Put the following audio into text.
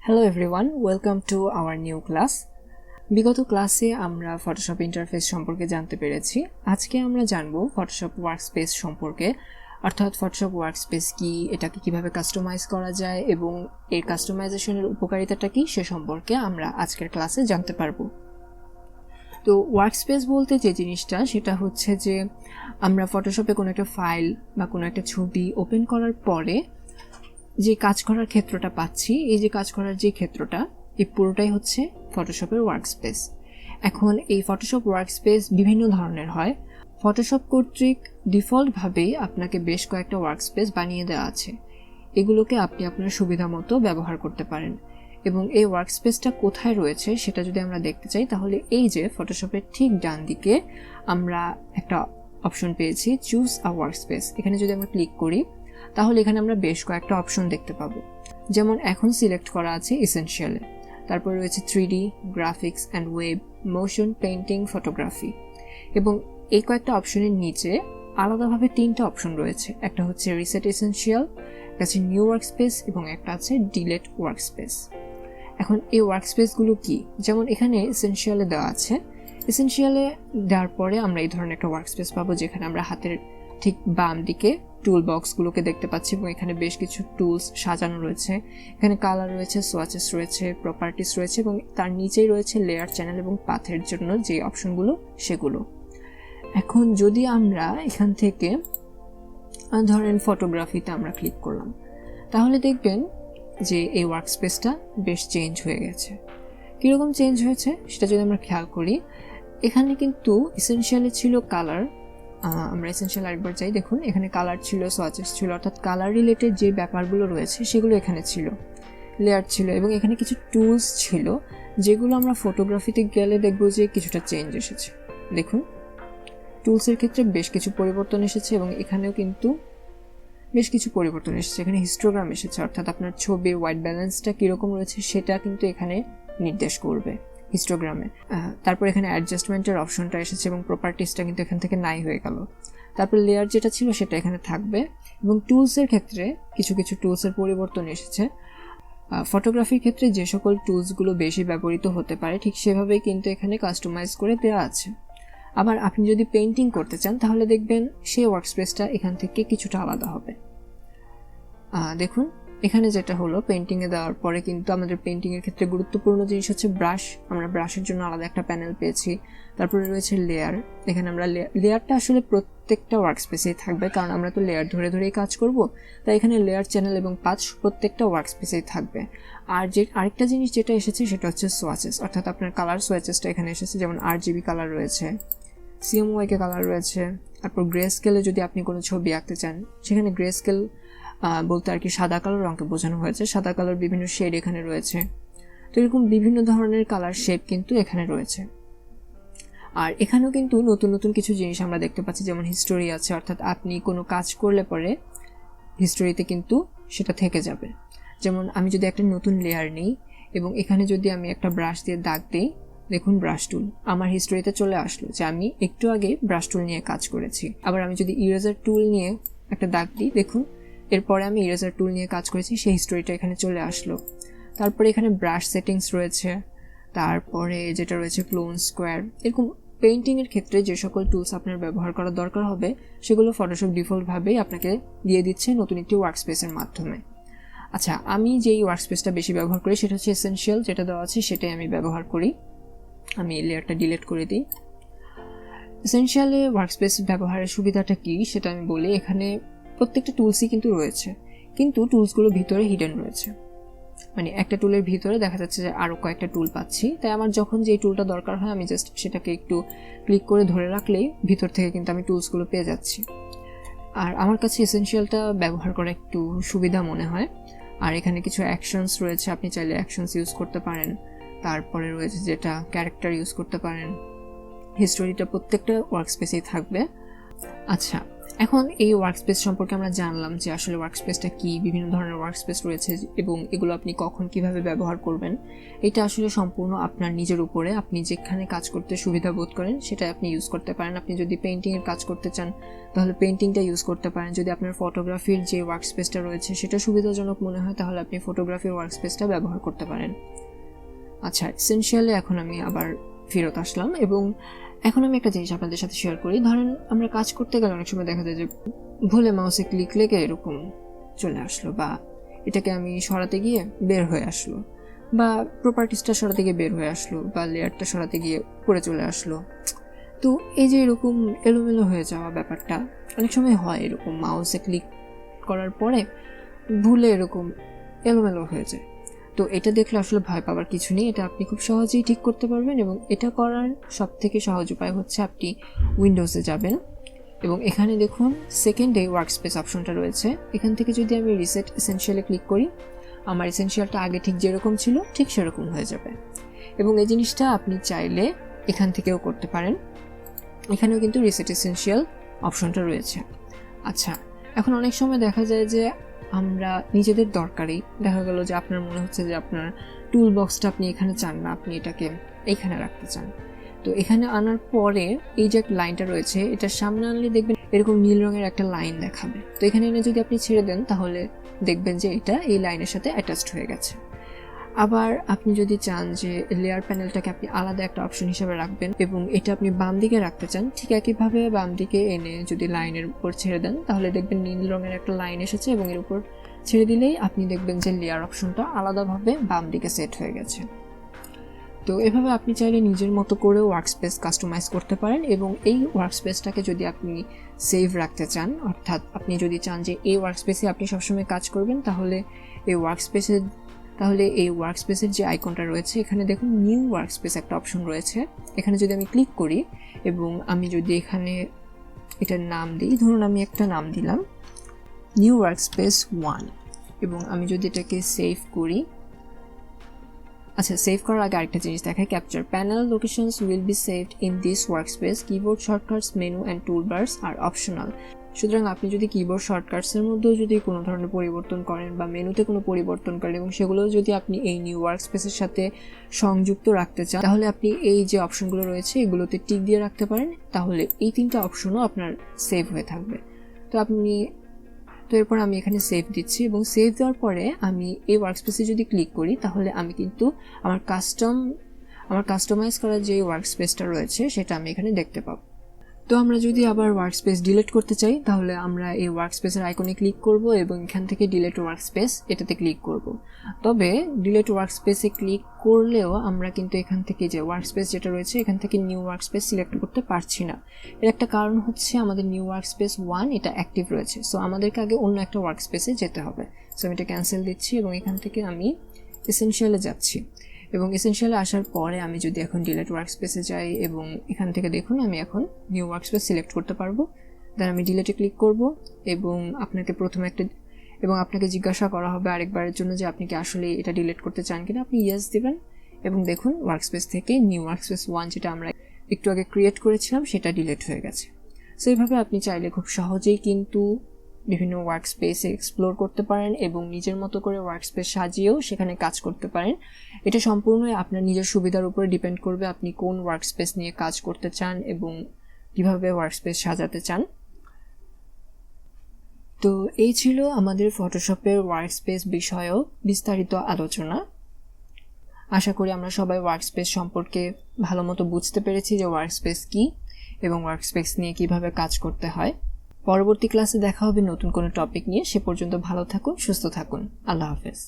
Hello everyone, welcome to our new class. বিগত ক্লাসে আমরা ফটোশপ ইন্টারফেস সম্পর্কে জানতে পেরেছি। আজকে আমরা জানব ফটোশপ ওয়ার্কস্পেস সম্পর্কে, অর্থাৎ ফটোশপ ওয়ার্কস্পেস কি, এটাকে কিভাবে কাস্টমাইজ করা যায় এবং এর কাস্টমাইজেশনের উপকারিতাটা কি সে সম্পর্কে আমরা আজকের ক্লাসে জানতে পারবো। তো ওয়ার্কস্পেস বলতে যে জিনিসটা সেটা হচ্ছে যে আমরা ফটোশপে কোনো একটা ফাইল বা কোনো একটা ছবি ওপেন করার পরে যে কাজ করার ক্ষেত্রটা পাচ্ছি, এই যে কাজ করার যে ক্ষেত্রটা, এই পুরোটাই হচ্ছে ফটোশপের ওয়ার্কস্পেস। এখন এই ফটোশপ ওয়ার্কস্পেস বিভিন্ন ধরনের হয়। ফটোশপ কর্তৃক ডিফল্টভাবেই আপনাকে বেশ কয়েকটা ওয়ার্কস্পেস বানিয়ে দেওয়া আছে, এগুলোকে আপনি আপনার সুবিধা মতো ব্যবহার করতে পারেন। এবং এই ওয়ার্কস্পেসটা কোথায় রয়েছে সেটা যদি আমরা দেখতে চাই, তাহলে এই যে ফটোশপের ঠিক ডান দিকে আমরা একটা অপশন পেয়েছি, চুজ আ ওয়ার্কস্পেস। এখানে যদি আমরা ক্লিক করি তাহলে এখানে আমরা বেশ কয়েকটা অপশন দেখতে পাবো। যেমন এখন সিলেক্ট করা আছে এসেনশিয়ালে, তারপর রয়েছে 3D, graphics and web, motion, painting, photography. এবং এই কয়েকটা অপশনের নিচে আলাদাভাবে তিনটা অপশন রয়েছে। একটা হচ্ছে রিসেট এসেনশিয়াল, একটা আছে নিউ ওয়ার্কস্পেস এবং একটা আছে ডিলেট ওয়ার্কস্পেস। এখন এই ওয়ার্কস্পেসগুলো কি, যেমন এখানে এসেনশিয়ালে দেওয়া আছে। এসেনশিয়ালে দেওয়ার পরে আমরা এই ধরনের একটা ওয়ার্কস্পেস পাবো, যেখানে আমরা হাতের ঠিক বাম দিকে টুল বক্সগুলোকে দেখতে পাচ্ছি এবং এখানে বেশ কিছু টুলস সাজানো রয়েছে। এখানে কালার রয়েছে, সোয়াচেস রয়েছে, প্রপার্টিস রয়েছে এবং তার নিচেই রয়েছে লেয়ার, চ্যানেল এবং পাথের জন্য যে অপশনগুলো সেগুলো। এখন যদি আমরা এখান থেকে ধরেন ফটোগ্রাফিতে আমরা ক্লিক করলাম, তাহলে দেখবেন যে এই ওয়ার্কস্পেসটা বেশ চেঞ্জ হয়ে গেছে। কীরকম চেঞ্জ হয়েছে সেটা যদি আমরা খেয়াল করি, এখানে কিন্তু এসেনশিয়ালে ছিল কালার। আমরা এসেনশিয়াল আরেকবার যাই, দেখুন এখানে কালার ছিল, সোয়াচেস ছিল, অর্থাৎ কালার রিলেটেড যে ব্যাপারগুলো রয়েছে সেগুলো এখানে ছিল, লেয়ার ছিল এবং এখানে কিছু টুলস ছিল যেগুলো আমরা ফটোগ্রাফিতে গেলে দেখবো যে কিছুটা চেঞ্জ এসেছে। দেখুন টুলসের ক্ষেত্রে বেশ কিছু পরিবর্তন এসেছে এবং এখানেও কিন্তু বেশ কিছু পরিবর্তন এসেছে। এখানে হিস্টোগ্রাম এসেছে, অর্থাৎ আপনার ছবির হোয়াইট ব্যালেন্সটা কীরকম রয়েছে সেটা কিন্তু এখানে নির্দেশ করবে হিস্টোগ্রামে। তারপর এখানে অ্যাডজাস্টমেন্টের অপশনটা এসেছে এবং প্রপার্টিসটা কিন্তু এখান থেকে নাই হয়ে গেল। তারপর লেয়ার যেটা ছিল সেটা এখানে থাকবে এবং টুলসের ক্ষেত্রে কিছু কিছু টুলসের পরিবর্তন এসেছে। ফটোগ্রাফির ক্ষেত্রে যে সকল টুলসগুলো বেশি ব্যবহৃত হতে পারে ঠিক সেভাবেই কিন্তু এখানে কাস্টমাইজ করে দেওয়া আছে। আবার আপনি যদি পেইন্টিং করতে চান তাহলে দেখবেন সেই ওয়ার্কস্পেসটা এখান থেকে কিছুটা আলাদা হবে। দেখুন এখানে যেটা হলো, পেইন্টিংয়ে দেওয়ার পরে কিন্তু আমাদের পেইন্টিংয়ের ক্ষেত্রে গুরুত্বপূর্ণ জিনিস হচ্ছে ব্রাশ। আমরা ব্রাশের জন্য আলাদা একটা প্যানেল পেয়েছি। তারপরে রয়েছে লেয়ার। এখানে আমরা লেয়ারটা আসলে প্রত্যেকটা ওয়ার্কস্পেসেই থাকবে, কারণ আমরা তো লেয়ার ধরে ধরেই কাজ করব, তাই এখানে লেয়ার, চ্যানেল এবং পাথ প্রত্যেকটা ওয়ার্কস্পেসেই থাকবে। আর যে আরেকটা জিনিস যেটা এসেছে সেটা হচ্ছে সোয়াচেস, অর্থাৎ আপনার কালার সোয়াচেসটা এখানে এসেছে। যেমন RGB কালার রয়েছে, CMYK কালার রয়েছে। তারপর গ্রে স্কেলে যদি আপনি কোনো ছবি আঁকতে চান, সেখানে গ্রে স্কেল বলতে আর কি সাদা কালো রঙকে বোঝানো হয়েছে। সাদা কালার বিভিন্ন শেড এখানে রয়েছে। তো এরকম বিভিন্ন ধরনের কালার শেপ কিন্তু এখানে রয়েছে। আর এখানেও কিন্তু নতুন নতুন কিছু জিনিস আমরা দেখতে পাচ্ছি, যেমন হিস্টোরি আছে, অর্থাৎ আপনি কোনো কাজ করলে পরে হিস্টোরিতে কিন্তু সেটা থেকে যাবে। যেমন আমি যদি একটা নতুন লেয়ার নিই এবং এখানে যদি আমি একটা ব্রাশ দিয়ে দাগ দিই, দেখুন ব্রাশ টুল আমার হিস্টোরিতে চলে আসলো যে আমি একটু আগে ব্রাশ টুল নিয়ে কাজ করেছি। আবার আমি যদি ইরেজার টুল নিয়ে একটা দাগ দিই, দেখুন এরপরে আমি ইরেজার টুল নিয়ে কাজ করেছি, সেই হিস্টোরিটা এখানে চলে আসলো। তারপরে এখানে ব্রাশ সেটিংস রয়েছে, তারপরে যেটা রয়েছে ক্লোন, স্কোয়ার। এরকম পেইন্টিংয়ের ক্ষেত্রে যে সকল টুলস আপনার ব্যবহার করা দরকার হবে সেগুলো ফটোশপ ডিফল্টভাবেই আপনাকে দিয়ে দিচ্ছে নতুন একটি ওয়ার্কস্পেসের মাধ্যমে। আচ্ছা, আমি যেই ওয়ার্কস্পেসটা বেশি ব্যবহার করি সেটা হচ্ছে এসেনশিয়াল, যেটা দেওয়া আছে সেটাই আমি ব্যবহার করি। আমি লেয়ারটা ডিলিট করে দিই। এসেনশিয়ালে ওয়ার্কস্পেস ব্যবহারের সুবিধাটা কি সেটা আমি বলি। এখানে প্রত্যেকটা টুলসই কিন্তু রয়েছে, কিন্তু টুলসগুলো ভিতরে হিডেন রয়েছে। মানে একটা টুলের ভিতরে দেখা যাচ্ছে যে আরও কয়েকটা টুল পাচ্ছি, তাই আমার যখন যেই টুলটা দরকার হয় আমি জাস্ট সেটাকে একটু ক্লিক করে ধরে রাখলেই ভিতর থেকে কিন্তু আমি টুলসগুলো পেয়ে যাচ্ছি। আর আমার কাছে এসেনশিয়ালটা ব্যবহার করা একটু সুবিধা মনে হয়। আর এখানে কিছু অ্যাকশনস রয়েছে, আপনি চাইলে অ্যাকশনস ইউজ করতে পারেন। তারপরে রয়েছে যেটা ক্যারেক্টার ইউজ করতে পারেন। হিস্টোরিটা প্রত্যেকটা ওয়ার্কস্পেসেই থাকবে। আচ্ছা, এখন এই ওয়ার্কস্পেস সম্পর্কে আমরা জানলাম যে আসলে ওয়ার্কস্পেসটা কি, বিভিন্ন ধরনের ওয়ার্কস্পেস রয়েছে এবং এগুলো আপনি কখন কিভাবে ব্যবহার করবেন। এটা আসলে সম্পূর্ণ আপনার নিজের উপরে, আপনি যেখানে কাজ করতে সুবিধা বোধ করেন সেটা আপনি ইউজ করতে পারেন। আপনি যদি পেইন্টিংয়ের কাজ করতে চান তাহলে পেইন্টিংটা ইউজ করতে পারেন। যদি আপনার ফটোগ্রাফির যে ওয়ার্কস্পেসটা রয়েছে সেটা সুবিধাজনক মনে হয় তাহলে আপনি ফটোগ্রাফির ওয়ার্কস্পেসটা ব্যবহার করতে পারেন। আচ্ছা, এসেনশিয়ালে এখন আমি আবার ফেরত আসলাম এবং এখন আমি একটা জিনিস আপনাদের সাথে শেয়ার করি। ধরেন আমরা কাজ করতে গেলে অনেক সময় দেখা যায় যে ভুলে মাউসে ক্লিক লেগে এরকম চলে আসলো, বা এটাকে আমি সরাতে গিয়ে বের হয়ে আসলো, বা প্রপার্টিসটা সরাতে গিয়ে বের হয়ে আসলো, বা লেয়ারটা সরাতে গিয়ে পড়ে চলে আসলো। তো এই যে এরকম এলোমেলো হয়ে যাওয়া ব্যাপারটা অনেক সময় হয়, এরকম মাউসে ক্লিক করার পরে ভুলে এরকম এলোমেলো হয়ে যায়। তো এটা দেখলে আসলে ভয় পাওয়ার কিছু নেই, এটা আপনি খুব সহজেই ঠিক করতে পারবেন। এবং এটা করার সবথেকে সহজ উপায় হচ্ছে আপনি উইন্ডোজে যাবেন এবং এখানে দেখুন সেকেন্ডে ওয়ার্কস্পেস অপশনটা রয়েছে। এখান থেকে যদি আমি রিসেট এসেনশিয়ালে ক্লিক করি, আমার এসেনশিয়ালটা আগে ঠিক যেরকম ছিল ঠিক সেরকম হয়ে যাবে। এবং এই জিনিসটা আপনি চাইলে এখান থেকেও করতে পারেন, এখানেও কিন্তু রিসেট এসেনশিয়াল অপশনটা রয়েছে। আচ্ছা, এখন অনেক সময় দেখা যায় যে আমরা নিজেদের দরকারেই দেখা গেল যে আপনার মনে হচ্ছে যে আপনার টুল বক্সটা আপনি এখানে চান না, আপনি এটাকে এইখানে রাখতে চান। তো এখানে আনার পরে এই যে লাইনটা রয়েছে এটার সামনে আনলে দেখবেন এরকম নীল রঙের একটা লাইন দেখাবে। তো এখানে এনে যদি আপনি ছেড়ে দেন তাহলে দেখবেন যে এটা এই লাইনের সাথে অ্যাটাচড হয়ে গেছে। আবার আপনি যদি চান যে লেয়ার প্যানেলটাকে আপনি আলাদা একটা অপশন হিসেবে রাখবেন এবং এটা আপনি বাম দিকে রাখতে চান, ঠিক একইভাবে বাম দিকে এনে যদি লাইনের উপর ছেড়ে দেন তাহলে দেখবেন নীল রঙের একটা লাইন এসেছে এবং এর উপর ছেড়ে দিলেই আপনি দেখবেন যে লেয়ার অপশনটা আলাদাভাবে বাম দিকে সেট হয়ে গেছে। তো এভাবে আপনি চাইলে নিজের মতো করে ওয়ার্কস্পেস কাস্টমাইজ করতে পারেন। এবং এই ওয়ার্কস্পেসটাকে যদি আপনি সেভ রাখতে চান, অর্থাৎ আপনি যদি চান যে এই ওয়ার্কস্পেসে আপনি সবসময় কাজ করবেন, তাহলে এই ওয়ার্কস্পেসের যে আইকনটা রয়েছে এখানে দেখুন নিউ ওয়ার্কস্পেস একটা অপশন রয়েছে। এখানে যদি আমি ক্লিক করি এবং আমি যদি এখানে এটার নাম দিই, ধরুন আমি একটা নাম দিলাম নিউ ওয়ার্কস্পেস 1 এবং আমি যদি এটাকে সেভ করি। আচ্ছা, সেভ করার আগে আরেকটা জিনিস দেখায়, capture panel locations will be saved in this workspace, keyboard shortcuts menu and toolbars আর অপশনাল। সুতরাং আপনি যদি কিবোর্ড শর্টকাটসের মধ্যেও যদি কোনো ধরনের পরিবর্তন করেন বা মেনুতে কোনো পরিবর্তন করেন এবং সেগুলো যদি আপনি এই নিউ ওয়ার্কস্পেসের সাথে সংযুক্ত রাখতে চান তাহলে আপনি এই যে অপশনগুলো রয়েছে এগুলোতে টিক দিয়ে রাখতে পারেন, তাহলে এই তিনটা অপশনও আপনার সেভ হয়ে থাকবে। তো এরপর আমি এখানে সেভ দিচ্ছি এবং সেভ দেওয়ার পরে আমি এই ওয়ার্কস্পেসে যদি ক্লিক করি তাহলে আমি কিন্তু আমার কাস্টমাইজ করা যে ওয়ার্কস্পেসটা রয়েছে সেটা আমি এখানে দেখতে পাবো। তো আমরা যদি আবার ওয়ার্কস্পেস ডিলিট করতে চাই তাহলে আমরা এই ওয়ার্কস্পেসের আইকনে ক্লিক করব এবং এখান থেকে ডিলিট ওয়ার্কস্পেস এটাতে ক্লিক করব। তবে ডিলিট ওয়ার্কস্পেসে ক্লিক করলেও আমরা কিন্তু এখান থেকে যে ওয়ার্কস্পেস যেটা রয়েছে এখান থেকে নিউ ওয়ার্কস্পেস সিলেক্ট করতে পারছি না। এর একটা কারণ হচ্ছে আমাদের নিউ ওয়ার্কস্পেস 1 এটা অ্যাক্টিভ রয়েছে, সো আমাদেরকে আগে অন্য একটা ওয়ার্কস্পেসে যেতে হবে। সো আমি এটা ক্যান্সেল দিচ্ছি এবং এখান থেকে আমি এসেনশিয়ালে যাচ্ছি এবং এসেনশিয়ালে আসার পরে আমি যদি এখন ডিলিট ওয়ার্কস্পেসে যাই এবং এখান থেকে দেখুন আমি এখন নিউ ওয়ার্কস্পেস সিলেক্ট করতে পারবো। দেন আমি ডিলিটে ক্লিক করব এবং আপনাকে জিজ্ঞাসা করা হবে আরেকবারের জন্য যে আপনি কি আসলে এটা ডিলিট করতে চান কিনা, আপনি ইয়েস দিবেন এবং দেখুন ওয়ার্কস্পেস থেকে নিউ ওয়ার্কস্পেস 1 যেটা আমরা একটু আগে ক্রিয়েট করেছিলাম সেটা ডিলিট হয়ে গেছে। সো এইভাবে আপনি চাইলে খুব সহজেই কিন্তু বিভিন্ন ওয়ার্কস্পেসে এক্সপ্লোর করতে পারেন এবং নিজের মতো করে ওয়ার্কস্পেস সাজিয়েও সেখানে কাজ করতে পারেন। এটা সম্পূর্ণই আপনার নিজের সুবিধার উপরে ডিপেন্ড করবে আপনি কোন ওয়ার্কস্পেস নিয়ে কাজ করতে চান এবং কিভাবে ওয়ার্কস্পেস সাজাতে চান। তো এই ছিল আমাদের ফটোশপের ওয়ার্কস্পেস বিষয়ক বিস্তারিত আলোচনা। আশা করি আমরা সবাই ওয়ার্কস্পেস সম্পর্কে ভালো মতো বুঝতে পেরেছি যে ওয়ার্কস্পেস কি এবং ওয়ার্কস্পেস নিয়ে কিভাবে কাজ করতে হয়। পরবর্তী ক্লাসে দেখা হবে নতুন কোনো টপিক নিয়ে। সে পর্যন্ত ভালো থাকুন, সুস্থ থাকুন। আল্লাহ হাফেজ।